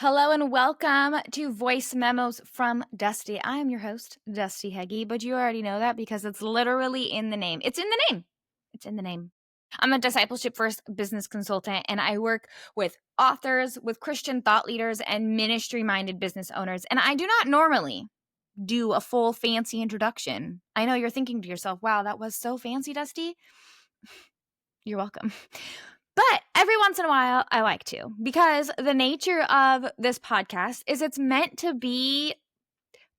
Hello and welcome to Voice Memos from Dusty. I am your host, Dusty Heggie, but you already know that because it's literally in the name. It's in the name. It's in the name. I'm a discipleship first business consultant, and I work with authors, with Christian thought leaders, and ministry minded business owners. And I do not normally do a full fancy introduction. I know you're thinking to yourself, wow, that was so fancy, Dusty. You're welcome. But every once in a while, I like to, because the nature of this podcast is it's meant to be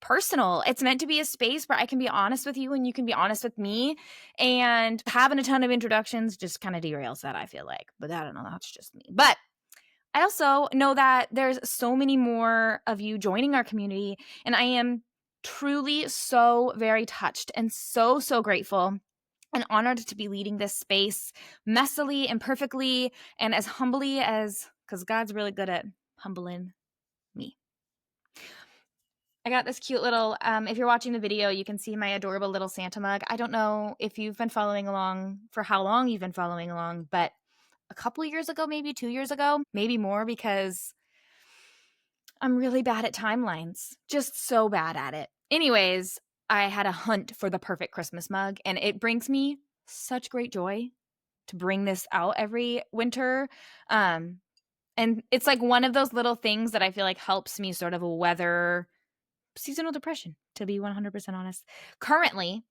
personal. It's meant to be a space where I can be honest with you and you can be honest with me. And having a ton of introductions just kind of derails that, I feel like. But I don't know, that's just me. But I also know that there's so many more of you joining our community, and I am truly so very touched and so grateful and honored to be leading this space messily and perfectly and as humbly as, because God's really good at humbling me. I got this cute little, if you're watching the video, you can see my adorable little Santa mug. I don't know if you've been following along, for how long you've been following along, but a couple of years ago, maybe 2 years ago, maybe more, because I'm really bad at timelines, just so bad at it. Anyways, I had a hunt for the perfect Christmas mug, and it brings me such great joy to bring this out every winter. And it's like one of those little things that I feel like helps me sort of weather seasonal depression, to be 100% honest. Currently,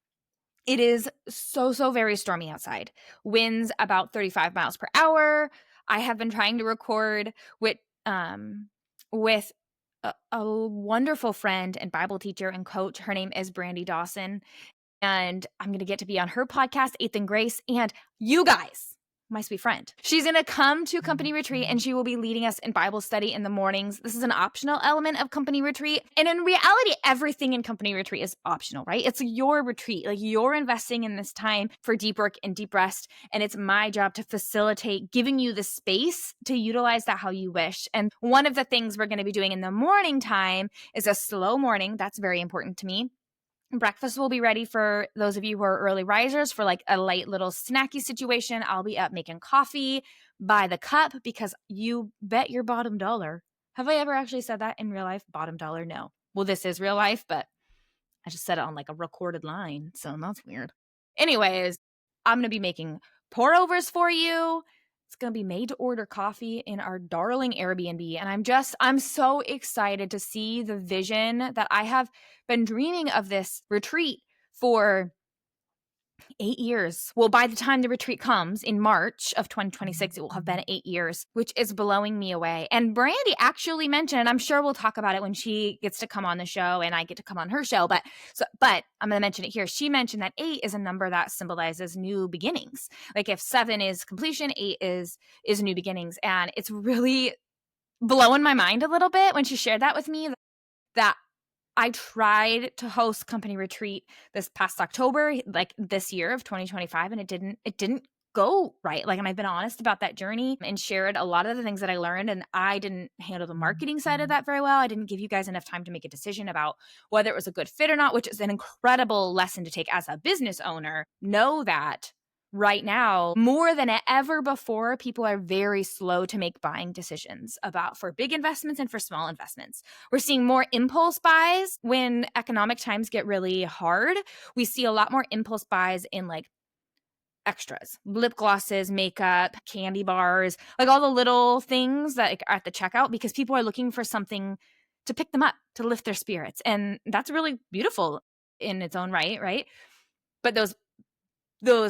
it is so very stormy outside. Winds about 35 miles per hour. I have been trying to record with a wonderful friend and Bible teacher and coach. Her name is Brandy Dawson. And I'm going to get to be on her podcast, Eighth and Grace, and you guys, my sweet friend. She's going to come to Company Retreat, and she will be leading us in Bible study in the mornings. This is an optional element of Company Retreat. And in reality, everything in Company Retreat is optional, right? It's your retreat. Like, you're investing in this time for deep work and deep rest. And it's my job to facilitate giving you the space to utilize that how you wish. And one of the things we're going to be doing in the morning time is a slow morning. That's very important to me. Breakfast will be ready for those of you who are early risers for like a light little snacky situation. I'll be up making coffee by the cup because you bet your bottom dollar. Have I ever actually said that in real life? Bottom dollar? No. Well, this is real life, but I just said it on like a recorded line, so that's weird. Anyways, I'm going to be making pour overs for you. It's going to be made to order coffee in our darling Airbnb. And I'm so excited to see the vision that I have been dreaming of this retreat for 8 years. Well, by the time the retreat comes in March of 2026, it will have been 8 years, which is blowing me away. And Brandy actually mentioned, and I'm sure we'll talk about it when she gets to come on the show and I get to come on her show, but I'm going to mention it here. She mentioned that 8 is a number that symbolizes new beginnings. Like if 7 is completion, 8 is new beginnings. And it's really blowing my mind a little bit when she shared that with me, that I tried to host Company Retreat this past October, like this year of 2025, and it didn't go right. Like, and I've been honest about that journey and shared a lot of the things that I learned, and I didn't handle the marketing side of that very well. I didn't give you guys enough time to make a decision about whether it was a good fit or not, which is an incredible lesson to take as a business owner. Know that right now, more than ever before, people are very slow to make buying decisions for big investments and for small investments. We're seeing more impulse buys when economic times get really hard. We see a lot more impulse buys in like extras, lip glosses, makeup, candy bars, like all the little things that are at the checkout, because people are looking for something to pick them up, to lift their spirits. And that's really beautiful in its own right? But those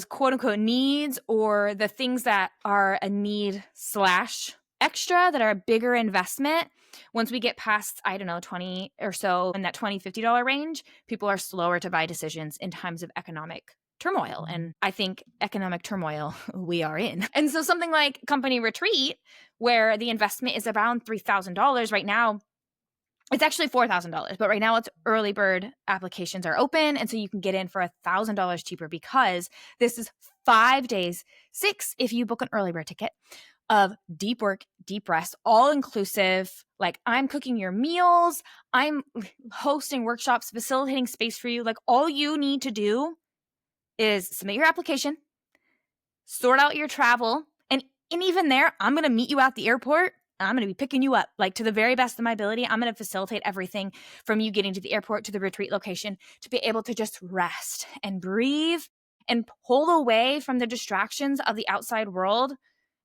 quote unquote needs, or the things that are a need / extra that are a bigger investment, once we get past, I don't know, 20 or so in that $20, $50 range, people are slower to buy decisions in times of economic turmoil. And I think economic turmoil we are in. And so something like Company Retreat, where the investment is around $3,000 right now, it's actually $4,000, but right now it's early bird applications are open. And so you can get in for $1,000 cheaper, because this is 5 days, 6 if you book an early bird ticket, of deep work, deep rest, all inclusive. Like, I'm cooking your meals, I'm hosting workshops, facilitating space for you. Like, all you need to do is submit your application, sort out your travel. And even there, I'm going to meet you at the airport I'm going to be picking you up like to the very best of my ability. I'm going to facilitate everything from you getting to the airport to the retreat location to be able to just rest and breathe and pull away from the distractions of the outside world.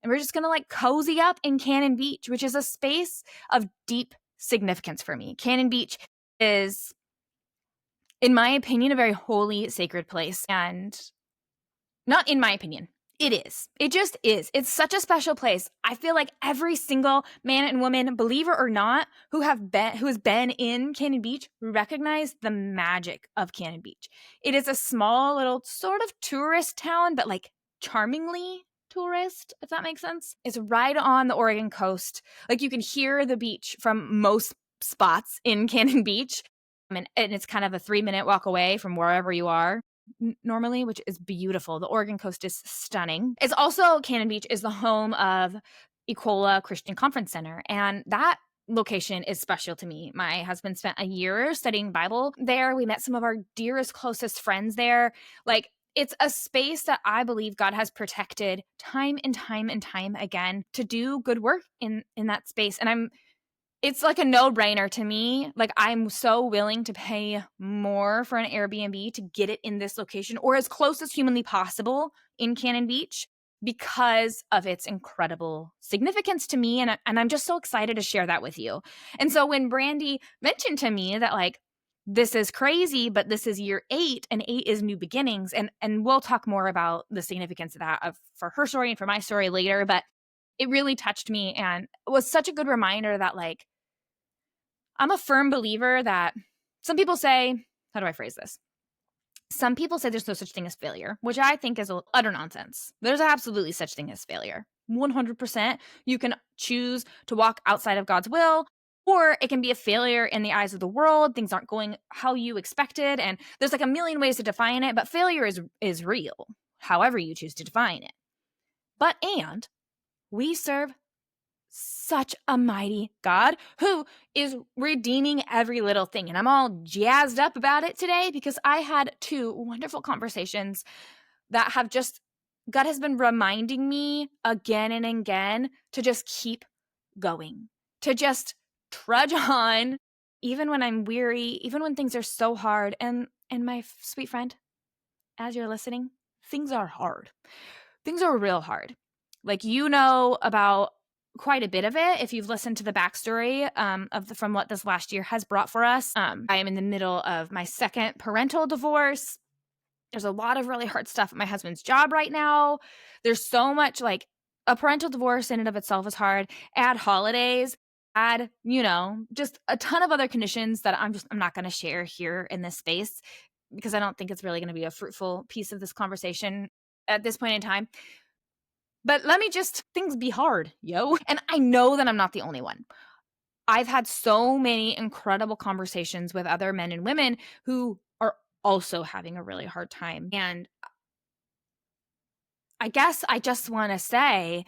And we're just going to like cozy up in Cannon Beach, which is a space of deep significance for me. Cannon Beach is, in my opinion, a very holy, sacred place. And not in my opinion. It is. It just is. It's such a special place. I feel like every single man and woman, believer or not, who has been in Cannon Beach recognize the magic of Cannon Beach. It is a small little sort of tourist town, but like charmingly tourist, if that makes sense. It's right on the Oregon coast. Like you can hear the beach from most spots in Cannon Beach. And it's kind of a 3-minute walk away from wherever you are normally, which is beautiful. The Oregon coast is stunning. It's also, Cannon Beach is the home of Ecola Christian Conference Center, and that location is special to me. My husband spent a year studying Bible there. We met some of our dearest, closest friends there. Like, it's a space that I believe God has protected time and time and time again to do good work in that space. And it's like a no-brainer to me. Like, I'm so willing to pay more for an Airbnb to get it in this location or as close as humanly possible in Cannon Beach because of its incredible significance to me. And I'm just so excited to share that with you. And so when Brandy mentioned to me that like, this is crazy, but this is year 8 and 8 is new beginnings. And we'll talk more about the significance of that for her story and for my story later. But it really touched me and it was such a good reminder that like, I'm a firm believer that some people say, how do I phrase this? Some people say there's no such thing as failure, which I think is utter nonsense. There's absolutely such thing as failure. 100%. You can choose to walk outside of God's will, or it can be a failure in the eyes of the world. Things aren't going how you expected. And there's like a million ways to define it, but failure is real, however you choose to define it. And we serve such a mighty God who is redeeming every little thing. And I'm all jazzed up about it today because I had 2 wonderful conversations that have just, God has been reminding me again and again to just keep going, to just trudge on, even when I'm weary, even when things are so hard. And my sweet friend, as you're listening, things are hard. Things are real hard. Like, you know about quite a bit of it if you've listened to the backstory from what this last year has brought for us. I am in the middle of my second parental divorce. There's a lot of really hard stuff at my husband's job right now. There's so much, like, a parental divorce in and of itself is hard. Add holidays, add, just a ton of other conditions that I'm not going to share here in this space because I don't think it's really going to be a fruitful piece of this conversation at this point in time. But things be hard, yo. And I know that I'm not the only one. I've had so many incredible conversations with other men and women who are also having a really hard time. And I guess I just want to say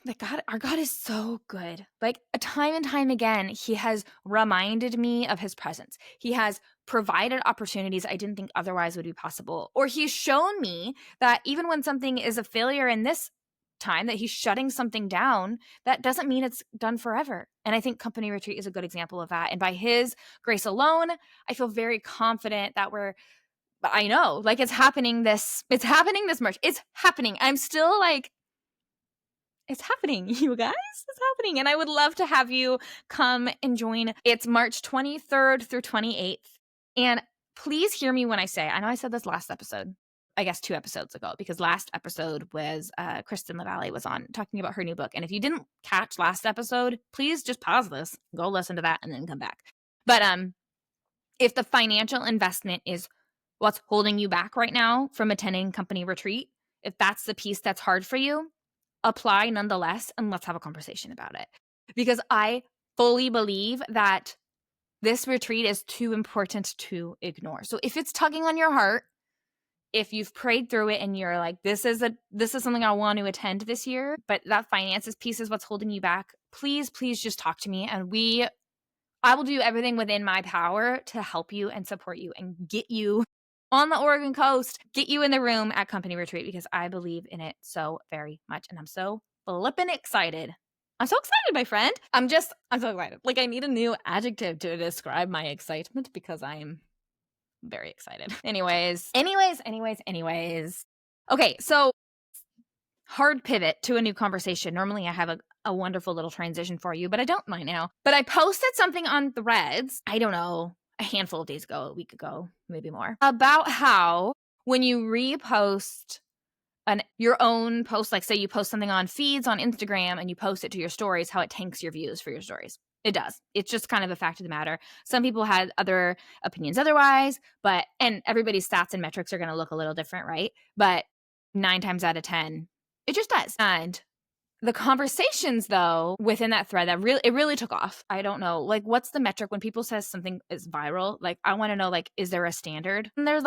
that our God is so good. Like, time and time again, he has reminded me of his presence. He has provided opportunities I didn't think otherwise would be possible. Or he's shown me that even when something is a failure in this time, that he's shutting something down, that doesn't mean it's done forever. And I think Company Retreat is a good example of that. And by his grace alone, I feel very confident that I know, like, it's happening this March. It's happening. I'm still like, it's happening, you guys. It's happening. And I would love to have you come and join. It's March 23rd through 28th. And please hear me when I say, I know I said this last episode, I guess 2 episodes ago, because last episode was Kristen LaValle was on talking about her new book. And if you didn't catch last episode, please just pause this, go listen to that, and then come back. But if the financial investment is what's holding you back right now from attending Company Retreat, if that's the piece that's hard for you, apply nonetheless, and let's have a conversation about it. Because I fully believe that this retreat is too important to ignore. So if it's tugging on your heart, if you've prayed through it and you're like, this is something I want to attend this year, but that finances piece is what's holding you back, please just talk to me, and I will do everything within my power to help you and support you and get you on the Oregon coast, get you in the room at Company Retreat, because I believe in it so very much. And I'm so flippin' excited I'm so excited, my friend. I'm so excited. Like, I need a new adjective to describe my excitement because I'm very excited. Anyways. Okay, so hard pivot to a new conversation. Normally I have a wonderful little transition for you, but I don't right now. But I posted something on Threads, I don't know, a handful of days ago, a week ago, maybe more, about how when you repost your own post, like say you post something on feeds on Instagram and you post it to your stories, how it tanks your views for your stories. It does. It's just kind of a fact of the matter. Some people had other opinions otherwise, and everybody's stats and metrics are going to look a little different, right? But 9 times out of 10, it just does. And the conversations, though, within that thread, it really took off. I don't know, like, what's the metric when people say something is viral? Like, I want to know, like, is there a standard? And there's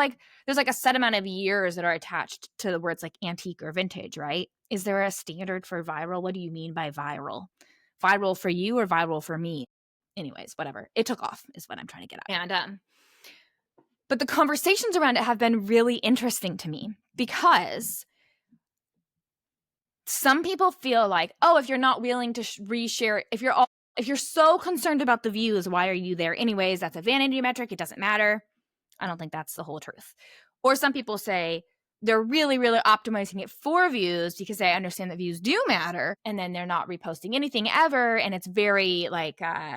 a set amount of years that are attached to the words like antique or vintage, right? Is there a standard for viral? What do you mean by viral? Viral for you or viral for me? Anyways, whatever. It took off is what I'm trying to get at. And but the conversations around it have been really interesting to me because some people feel like, oh, if you're not willing to reshare, if you're so concerned about the views, why are you there anyways? That's a vanity metric. It doesn't matter. I don't think that's the whole truth. Or some people say they're really, really optimizing it for views because they understand that views do matter. And then they're not reposting anything ever. And it's very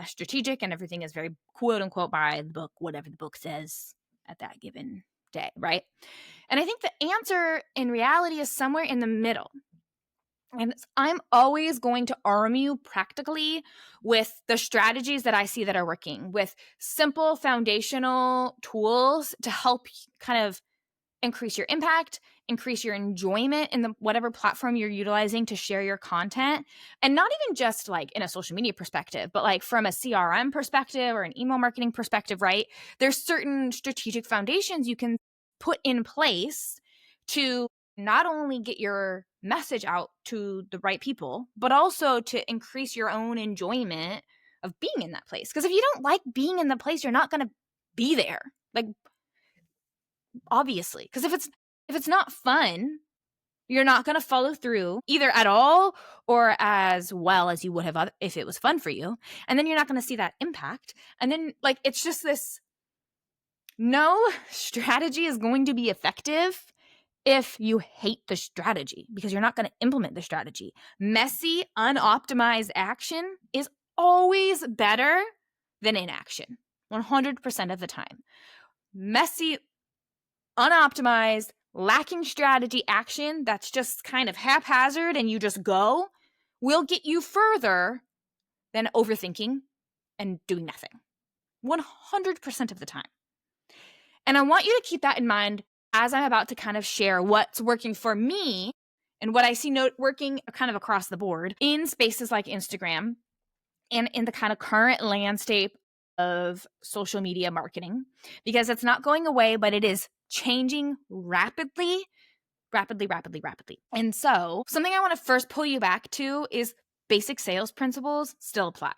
strategic and everything is very quote unquote by the book, whatever the book says at that given day, right? And I think the answer in reality is somewhere in the middle. And I'm always going to arm you practically with the strategies that I see that are working, with simple foundational tools to help kind of increase your impact, increase your enjoyment in whatever platform you're utilizing to share your content. And not even just like in a social media perspective, but like from a CRM perspective or an email marketing perspective, right? There's certain strategic foundations you can put in place to not only get your message out to the right people, but also to increase your own enjoyment of being in that place. Because if you don't like being in the place, you're not going to be there. Like, obviously, because if it's not fun, you're not going to follow through either at all or as well as you would have if it was fun for you. And then you're not going to see that impact. And then like, it's just this, no strategy is going to be effective if you hate the strategy, because you're not going to implement the strategy. Messy, unoptimized action is always better than inaction, 100% of the time. Messy, unoptimized, lacking strategy action that's just kind of haphazard and you just go will get you further than overthinking and doing nothing, 100% of the time. And I want you to keep that in mind as I'm about to kind of share what's working for me and what I see working kind of across the board in spaces like Instagram and in the kind of current landscape of social media marketing, because it's not going away, but it is changing rapidly. And so something I want to first pull you back to is basic sales principles still apply.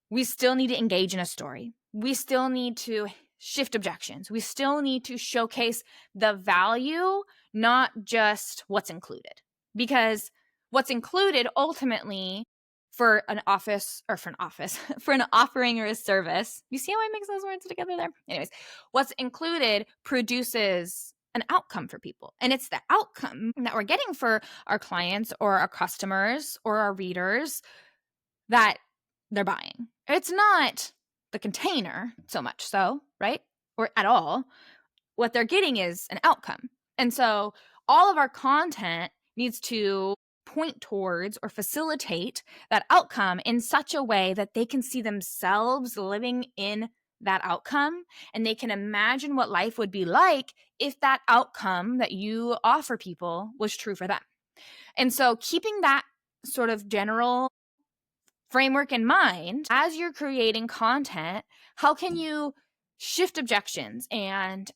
We still need to engage in a story. We still need to shift objections. We still need to showcase the value, not just what's included. Because what's included ultimately for an offering or a service, you see how I mix those words together there? Anyways, what's included produces an outcome for people. And it's the outcome that we're getting for our clients or our customers or our readers that they're buying. It's not the container so much so, right? Or at all. What they're getting is an outcome. And so all of our content needs to point towards or facilitate that outcome in such a way that they can see themselves living in that outcome and they can imagine what life would be like if that outcome that you offer people was true for them. And so keeping that sort of general framework in mind as you're creating content, how can you shift objections and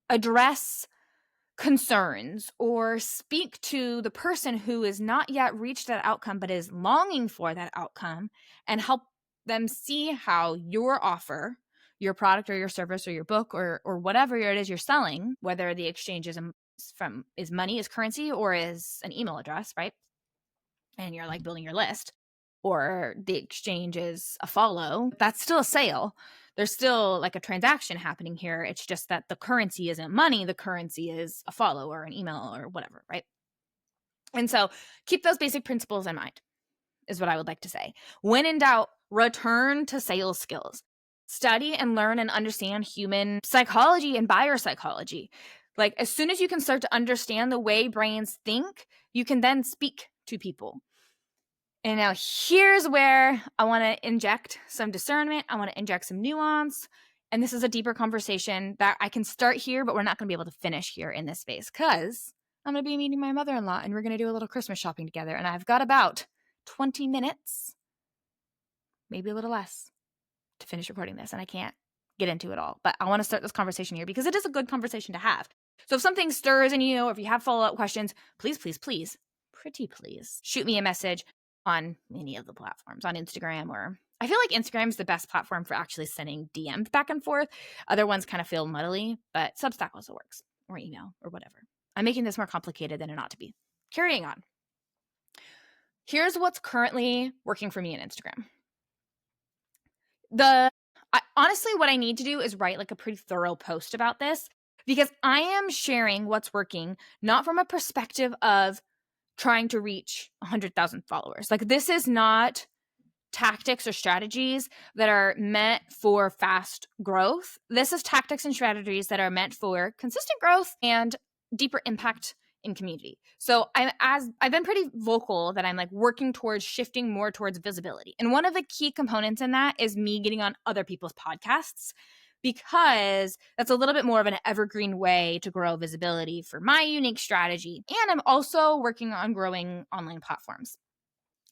address concerns or speak to the person who has not yet reached that outcome but is longing for that outcome and help them see how your offer, your product or your service or your book or whatever it is you're selling, whether the exchange is money, is currency, or is an email address, right? and you're like building your list, or the exchange is a follow, that's still a sale. There's still like a transaction happening here. It's just that the currency isn't money. The currency is a follow or an email or whatever, right? And so keep those basic principles in mind is what I would like to say. When in doubt, return to sales skills. Study and learn and understand human psychology and buyer psychology. Like as soon as you can start to understand the way brains think, you can then speak to people. And now here's where I want to inject some discernment. I want to inject some nuance. And this is a deeper conversation that I can start here, but we're not going to be able to finish here in this space because I'm going to be meeting my mother-in-law and we're going to do a little Christmas shopping together. And I've got about 20 minutes, maybe a little less, to finish recording this. And I can't get into it all. But I want to start this conversation here because it is a good conversation to have. So if something stirs in you or if you have follow-up questions, please, pretty please, shoot me a message on any of the platforms, on Instagram, or I feel like Instagram is the best platform for actually sending DMs back and forth. Other ones kind of feel muddly, but Substack also works, or email, or whatever. I'm making this more complicated than it ought to be. Carrying on. Here's what's currently working for me in Instagram. Honestly, what I need to do is write like a pretty thorough post about this because I am sharing what's working, not from a perspective of trying to reach 100,000 followers. Like this is not tactics or strategies that are meant for fast growth. This is tactics and strategies that are meant for consistent growth and deeper impact in community. So I've been pretty vocal that I'm like working towards shifting more towards visibility. And one of the key components in that is me getting on other people's podcasts, because that's a little bit more of an evergreen way to grow visibility for my unique strategy. And I'm also working on growing online platforms.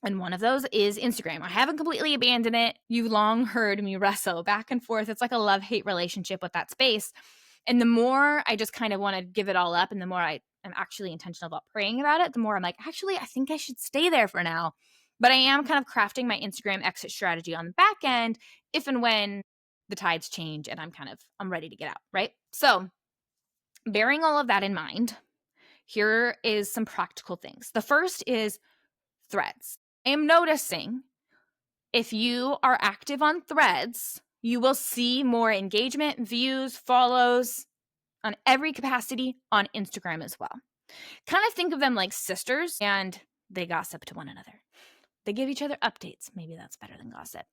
And one of those is Instagram. I haven't completely abandoned it. You've long heard me wrestle back and forth. It's like a love-hate relationship with that space. And the more I just kind of want to give it all up and the more I am actually intentional about praying about it, the more I'm like, actually, I think I should stay there for now. But I am kind of crafting my Instagram exit strategy on the back end if and when the tides change and I'm ready to get out, right? So bearing all of that in mind, here is some practical things. The first is Threads. I am noticing if you are active on Threads, you will see more engagement, views, follows on every capacity on Instagram as well. Kind of think of them like sisters, and they gossip to one another. They give each other updates. Maybe that's better than gossip.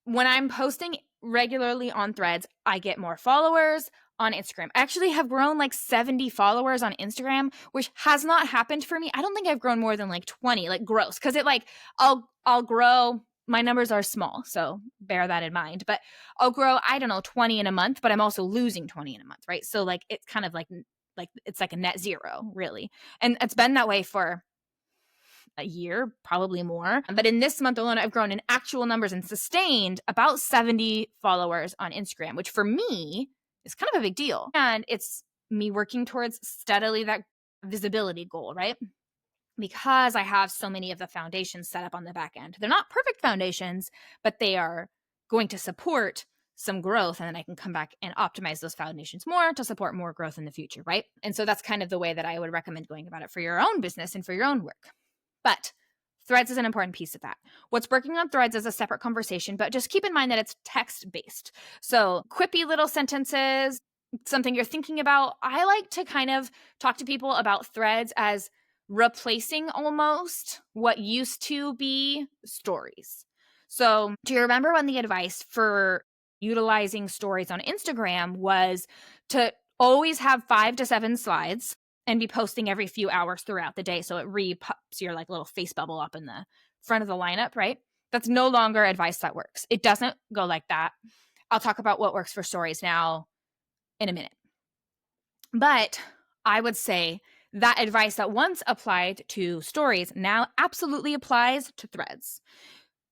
When I'm posting regularly on Threads, I get more followers on Instagram. I actually have grown like 70 followers on Instagram, which has not happened for me. I don't think I've grown more than like 20, like gross. Cause it like, I'll grow, my numbers are small, so bear that in mind. But I'll grow, I don't know, 20 in a month, but I'm also losing 20 in a month, right? So like, it's kind of like it's like a net zero, really. And it's been that way for a year, probably more. But in this month alone, I've grown in actual numbers and sustained about 70 followers on Instagram, which for me is kind of a big deal. And it's me working towards steadily that visibility goal, right? Because I have so many of the foundations set up on the back end. They're not perfect foundations, but they are going to support some growth, and then I can come back and optimize those foundations more to support more growth in the future, right? And so that's kind of the way that I would recommend going about it for your own business and for your own work. But Threads is an important piece of that. What's working on Threads is a separate conversation, but just keep in mind that it's text-based. So quippy little sentences, something you're thinking about. I like to kind of talk to people about Threads as replacing almost what used to be stories. So do you remember when the advice for utilizing stories on Instagram was to always have 5 to 7 slides and be posting every few hours throughout the day so it re-pops your like little face bubble up in the front of the lineup, right? That's no longer advice that works. It doesn't go like that. I'll talk about what works for stories now in a minute. But I would say that advice that once applied to stories now absolutely applies to Threads.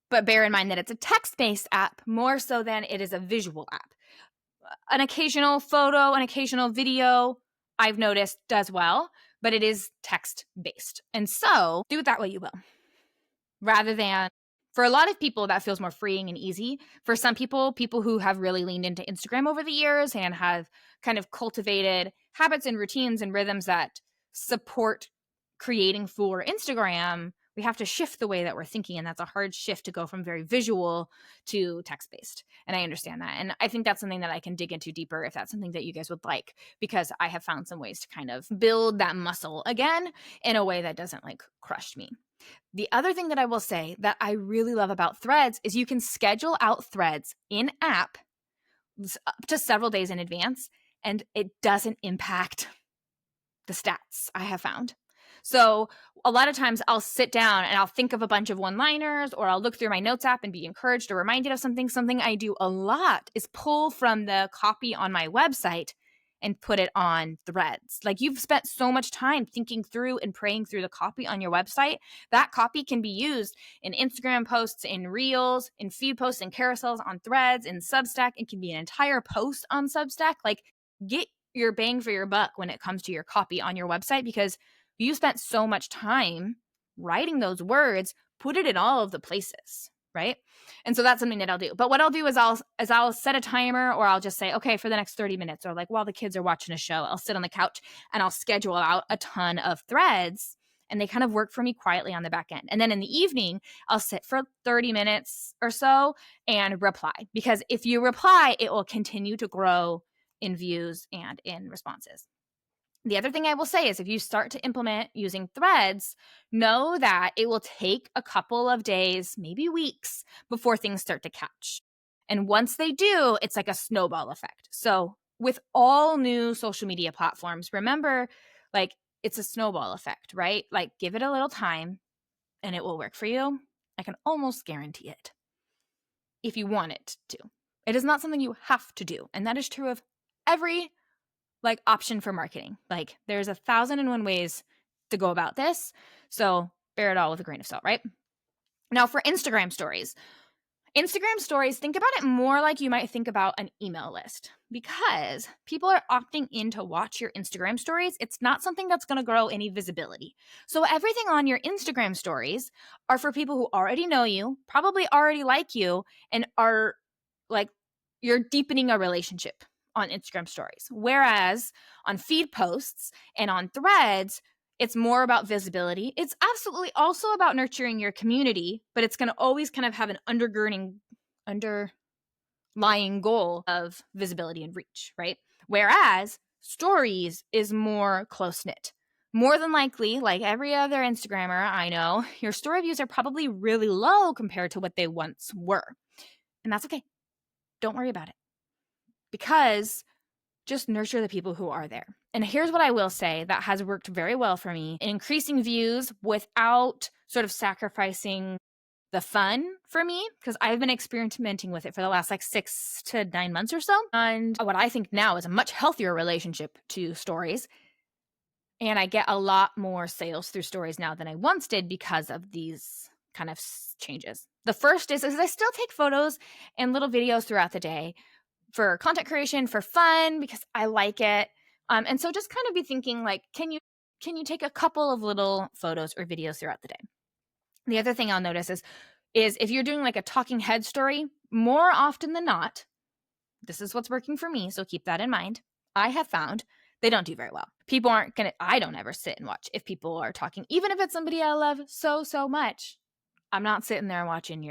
But bear in mind that it's a text-based app more so than it is a visual app. An occasional photo, an occasional video, I've noticed does well, but it is text-based. And so do it that way you will. Rather than, for a lot of people, that feels more freeing and easy. For some people who have really leaned into Instagram over the years and have kind of cultivated habits and routines and rhythms that support creating for Instagram, we have to shift the way that we're thinking. And that's a hard shift to go from very visual to text-based. And I understand that. And I think that's something that I can dig into deeper if that's something that you guys would like, because I have found some ways to kind of build that muscle again in a way that doesn't like crush me. The other thing that I will say that I really love about Threads is you can schedule out Threads in app up to several days in advance, and it doesn't impact the stats, I have found. So a lot of times I'll sit down and I'll think of a bunch of one-liners, or I'll look through my notes app and be encouraged or reminded of something. Something I do a lot is pull from the copy on my website and put it on Threads. Like, you've spent so much time thinking through and praying through the copy on your website. That copy can be used in Instagram posts, in Reels, in feed posts, in carousels, on Threads, in Substack. It can be an entire post on Substack. Like, get your bang for your buck when it comes to your copy on your website, because you spent so much time writing those words. Put it in all of the places, right? And so that's something that I'll do. But what I'll do is I'll set a timer, or I'll just say, okay, for the next 30 minutes, or like while the kids are watching a show, I'll sit on the couch and I'll schedule out a ton of threads, and they kind of work for me quietly on the back end. And then in the evening, I'll sit for 30 minutes or so and reply, because if you reply, it will continue to grow in views and in responses. The other thing I will say is, if you start to implement using Threads, know that it will take a couple of days, maybe weeks, before things start to catch. And once they do, it's like a snowball effect. So with all new social media platforms, remember, like, it's a snowball effect, right? Like, give it a little time and it will work for you. I can almost guarantee it, if you want it to. It is not something you have to do. And that is true of every option for marketing. Like, there's 1,001 ways to go about this. So bear it all with a grain of salt, right? Now, for Instagram stories, think about it more like you might think about an email list, because people are opting in to watch your Instagram stories. It's not something that's going to grow any visibility. So everything on your Instagram stories are for people who already know you, probably already like you, and are like, you're deepening a relationship on Instagram stories. Whereas on feed posts and on Threads, it's more about visibility. It's absolutely also about nurturing your community, but it's going to always kind of have an underlying goal of visibility and reach, right? Whereas stories is more close-knit. More than likely, like every other Instagrammer I know, your story views are probably really low compared to what they once were. And that's okay. Don't worry about it, because just nurture the people who are there. And here's what I will say that has worked very well for me in increasing views without sort of sacrificing the fun for me, because I've been experimenting with it for the last 6 to 9 months or so. And what I think now is a much healthier relationship to stories. And I get a lot more sales through stories now than I once did because of these kind of changes. The first is I still take photos and little videos throughout the day for content creation, for fun, because I like it. And so just kind of be thinking, like, can you take a couple of little photos or videos throughout the day? The other thing I'll notice is if you're doing like a talking head story, more often than not, this is what's working for me, so keep that in mind, I have found they don't do very well. People aren't gonna, I don't ever sit and watch if people are talking, even if it's somebody I love so much. I'm not sitting there watching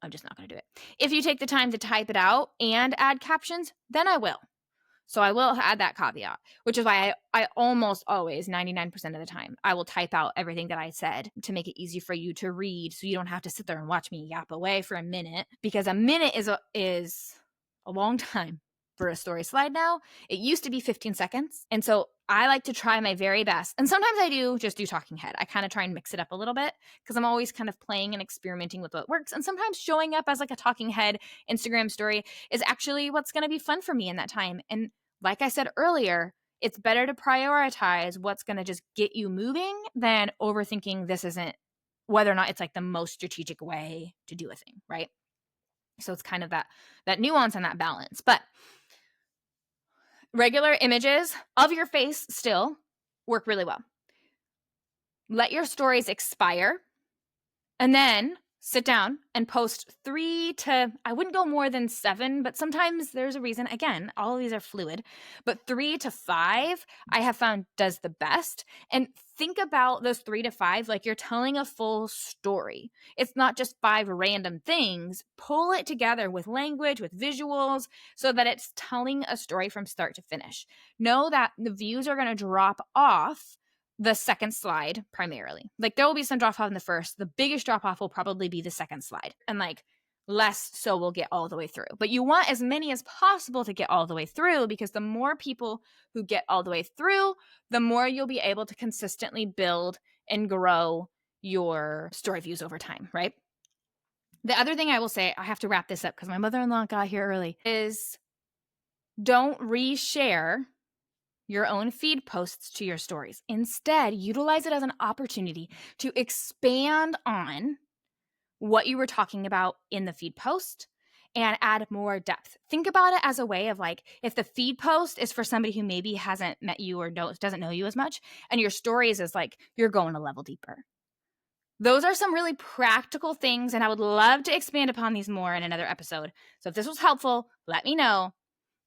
I'm just not going to do it. If you take the time to type it out and add captions, then I will. So I will add that caveat, which is why I almost always, 99% of the time, I will type out everything that I said to make it easy for you to read, so you don't have to sit there and watch me yap away for a minute, because a minute is a long time for a story slide now. It used to be 15 seconds. And so I like to try my very best. And sometimes I do just do talking head. I kind of try and mix it up a little bit, because I'm always kind of playing and experimenting with what works. And sometimes showing up as like a talking head Instagram story is actually what's going to be fun for me in that time. And like I said earlier, it's better to prioritize what's going to just get you moving than overthinking this isn't, whether or not it's like the most strategic way to do a thing, right? So it's kind of that nuance and that balance. But regular images of your face still work really well. Let your stories expire and then sit down and post 3 to, I wouldn't go more than 7, but sometimes there's a reason. Again, all of these are fluid, but 3 to 5 I have found does the best. And think about those 3 to 5 like you're telling a full story. It's not just 5 random things. Pull it together with language, with visuals, so that it's telling a story from start to finish. Know that the views are going to drop off the second slide primarily. Like there will be some drop off in the first. The biggest drop off will probably be the second slide. And like less so will get all the way through. But you want as many as possible to get all the way through, because the more people who get all the way through, the more you'll be able to consistently build and grow your story views over time, right? The other thing I will say, I have to wrap this up because my mother-in-law got here early, is don't reshare your own feed posts to your stories. Instead, utilize it as an opportunity to expand on what you were talking about in the feed post and add more depth. Think about it as a way of like, if the feed post is for somebody who maybe hasn't met you or doesn't know you as much, and your stories is like, you're going a level deeper. Those are some really practical things, and I would love to expand upon these more in another episode. So if this was helpful, let me know.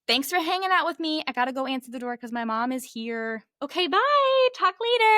Thanks for hanging out with me. I gotta go answer the door because my mom is here. Okay, bye. Talk later.